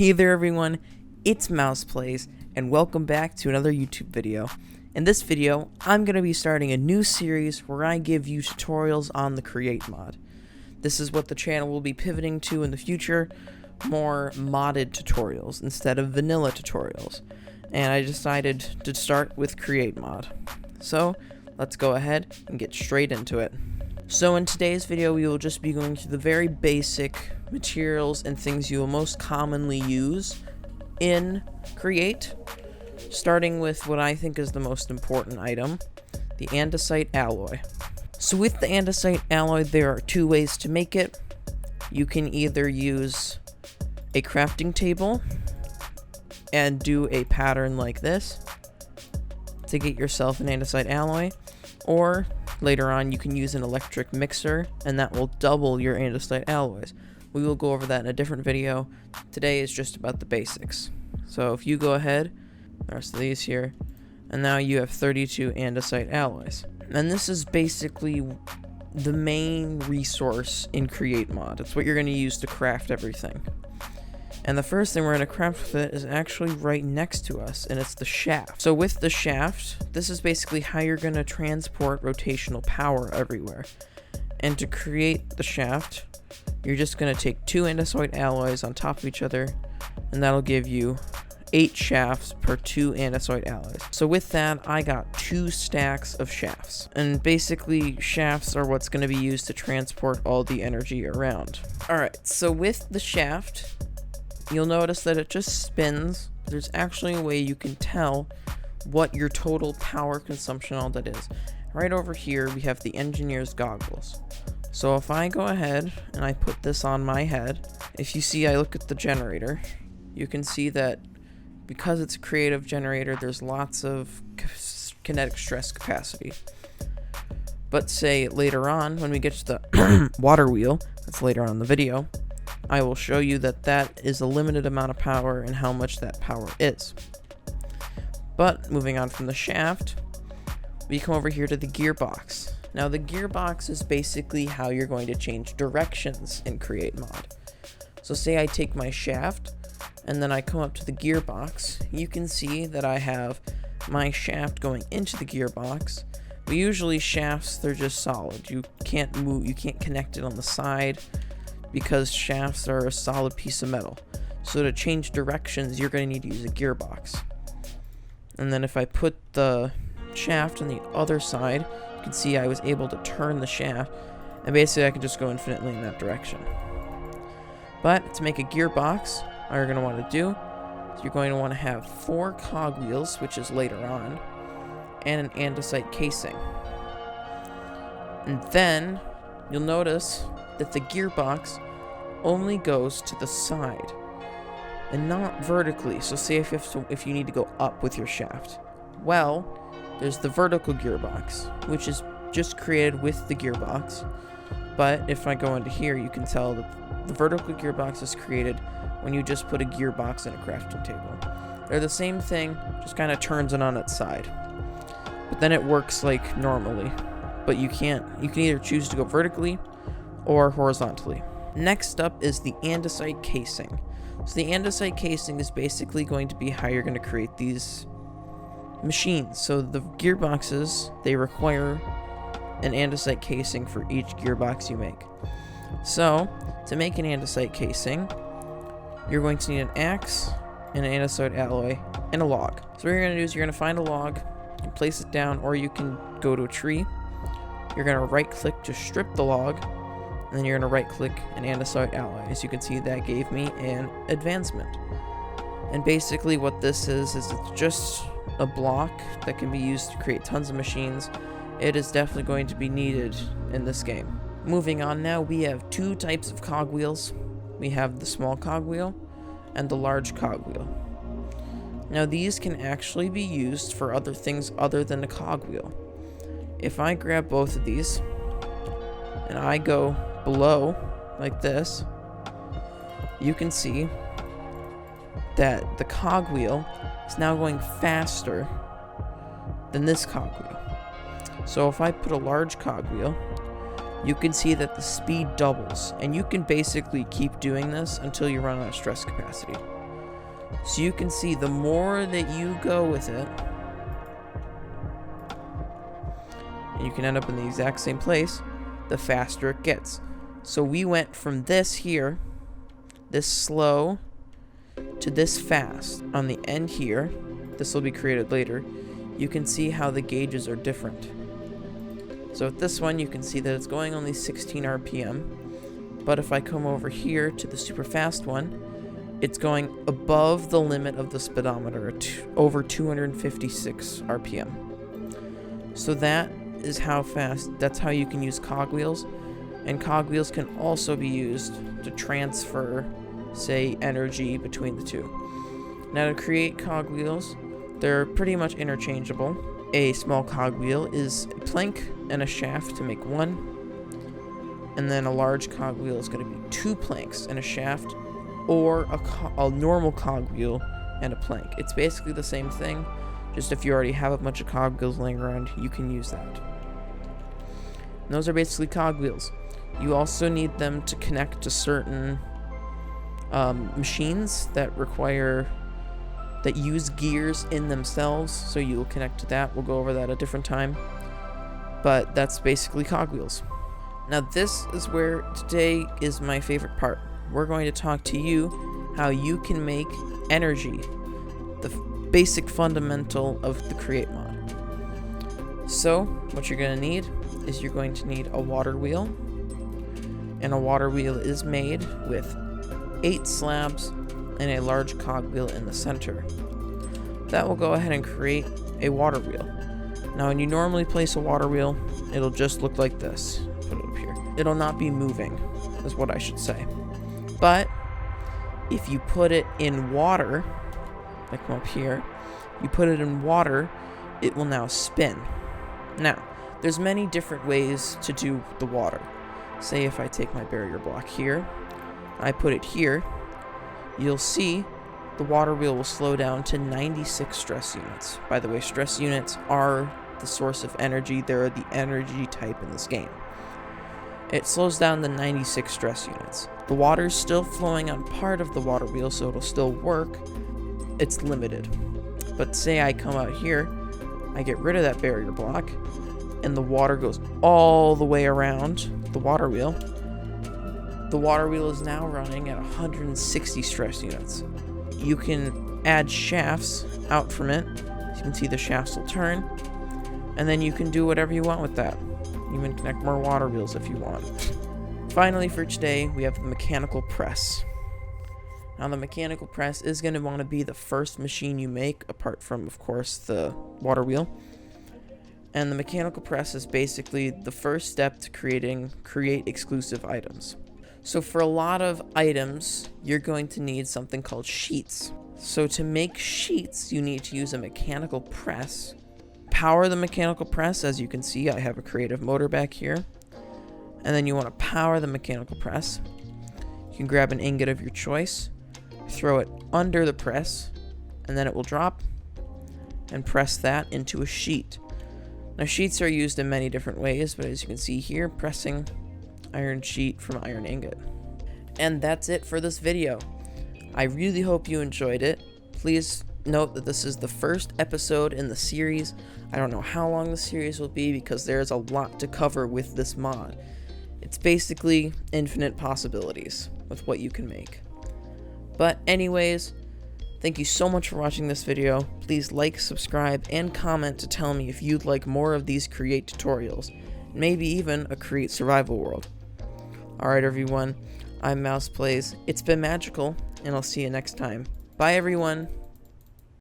Hey there everyone, it's Mouse Plays, and welcome back to another YouTube video. In this video, I'm going to be starting a new series where I give you tutorials on the Create mod. This is what the channel will be pivoting to in the future, more modded tutorials instead of vanilla tutorials. And I decided to start with Create mod. So, let's go ahead and get straight into it. So in today's video, we will just be going through the very basic materials and things you will most commonly use in Create, starting with what I think is the most important item, the andesite alloy. So with the andesite alloy, there are two ways to make it. You can either use a crafting table and do a pattern like this to get yourself an andesite alloy, or later on you can use an electric mixer and that will double your andesite alloys. We will go over that in a different video. Today is just about the basics. So if you go ahead, the rest of these here, and now you have 32 andesite alloys. And this is basically the main resource in Create mod. It's what you're going to use to craft everything. And the first thing we're going to craft with it is actually right next to us, and it's the shaft. So with the shaft, this is basically how you're going to transport rotational power everywhere. And to create the shaft, you're just going to take 2 andesite alloys on top of each other, and that'll give you 8 shafts per 2 andesite alloys. So with that, I got 2 stacks of shafts. And basically, shafts are what's going to be used to transport all the energy around. Alright, so with the shaft, you'll notice that it just spins. There's actually a way you can tell what your total power consumption all that is. Right over here, we have the engineer's goggles. So if I go ahead and I put this on my head, if you see I look at the generator, you can see that because it's a creative generator, there's lots of kinetic stress capacity. But say later on, when we get to the water wheel, that's later on in the video, I will show you that that is a limited amount of power and how much that power is. But moving on from the shaft, we come over here to the gearbox. Now the gearbox is basically how you're going to change directions in Create mod. So say I take my shaft and then I come up to the gearbox, you can see that I have my shaft going into the gearbox. But usually shafts, they're just solid. You can't move, you can't connect it on the side, because shafts are a solid piece of metal. So to change directions, you're going to need to use a gearbox. And then if I put the shaft on the other side, you can see I was able to turn the shaft, and basically I can just go infinitely in that direction. But to make a gearbox, all you're going to want to do is you're going to want to have 4 cogwheels, which is later on, and an andesite casing. And then you'll notice that the gearbox only goes to the side and not vertically. So say if you need to go up with your shaft, well, there's the vertical gearbox, which is just created with the gearbox. But if I go into here, you can tell that the vertical gearbox is created when you just put a gearbox in a crafting table. They're the same thing, just kind of turns it on its side. But then it works like normally. But you can either choose to go vertically or horizontally. Next up is the andesite casing. So the andesite casing is basically going to be how you're going to create these machines. So the gearboxes, they require an andesite casing for each gearbox you make. So to make an andesite casing, you're going to need an axe, and an andesite alloy, and a log. So what you're going to do is you're going to find a log and place it down, or you can go to a tree. You're going to right click to strip the log, and then you're going to right click an andesite alloy. As you can see, that gave me an advancement. And basically what this is it's just a block that can be used to create tons of machines. It is definitely going to be needed in this game. Moving on now, we have 2 types of cogwheels. We have the small cogwheel and the large cogwheel. Now these can actually be used for other things other than a cogwheel. If I grab both of these and I go below like this, you can see that the cogwheel is now going faster than this cogwheel. So if I put a large cogwheel, you can see that the speed doubles, and you can basically keep doing this until you run out of stress capacity. So you can see the more that you go with it, and you can end up in the exact same place, the faster it gets. So we went from this here, this slow, to this fast. On the end here, this will be created later, you can see how the gauges are different. So with this one, you can see that it's going only 16 RPM, but if I come over here to the super fast one, it's going above the limit of the speedometer at over 256 RPM. So that is how fast, that's how you can use cogwheels, and cogwheels can also be used to transfer, say, energy between the two. Now to create cogwheels, they're pretty much interchangeable. A small cogwheel is a plank and a shaft to make one, and then a large cogwheel is going to be 2 planks and a shaft, or a normal cogwheel and a plank. It's basically the same thing, just if you already have a bunch of cogwheels laying around, you can use that. And those are basically cogwheels. You also need them to connect to certain machines that use gears in themselves, so you will connect to that. We'll go over that a different time, but that's basically cogwheels. Now this is where today is my favorite part. We're going to talk to you how you can make energy, the basic fundamental of the Create mod. So what you're going to need is you're going to need a water wheel, and a water wheel is made with 8 slabs and a large cogwheel in the center. That will go ahead and create a water wheel. Now when you normally place a water wheel, it'll just look like this. Put it up here. It'll not be moving, is what I should say. But if you put it in water, like come up here, you put it in water, it will now spin. Now, there's many different ways to do the water. Say if I take my barrier block here, I put it here, you'll see the water wheel will slow down to 96 stress units. By the way, stress units are the source of energy. They're the energy type in this game. It slows down to 96 stress units. The water is still flowing on part of the water wheel, so it'll still work. It's limited. But say I come out here, I get rid of that barrier block, and the water goes all the way around the water wheel. The water wheel is now running at 160 stress units. You can add shafts out from it. As you can see, the shafts will turn, and then you can do whatever you want with that. Even connect more water wheels if you want. Finally for today, we have the mechanical press. Now the mechanical press is going to want to be the first machine you make, apart from, of course, the water wheel. And the mechanical press is basically the first step to create exclusive items. So for a lot of items, you're going to need something called sheets. So to make sheets, you need to use a mechanical press. Power the mechanical press. As you can see, I have a creative motor back here. And then you want to power the mechanical press. You can grab an ingot of your choice, throw it under the press, and then it will drop, and press that into a sheet. Now sheets are used in many different ways, but as you can see here, pressing iron sheet from iron ingot. And that's it for this video. I really hope you enjoyed it. Please note that this is the first episode in the series. I don't know how long the series will be because there's a lot to cover with this mod. It's basically infinite possibilities with what you can make. But anyways, thank you so much for watching this video. Please like, subscribe, and comment to tell me if you'd like more of these Create tutorials, maybe even a Create survival world. Alright everyone, I'm Mouse Plays. It's been magical, and I'll see you next time. Bye everyone!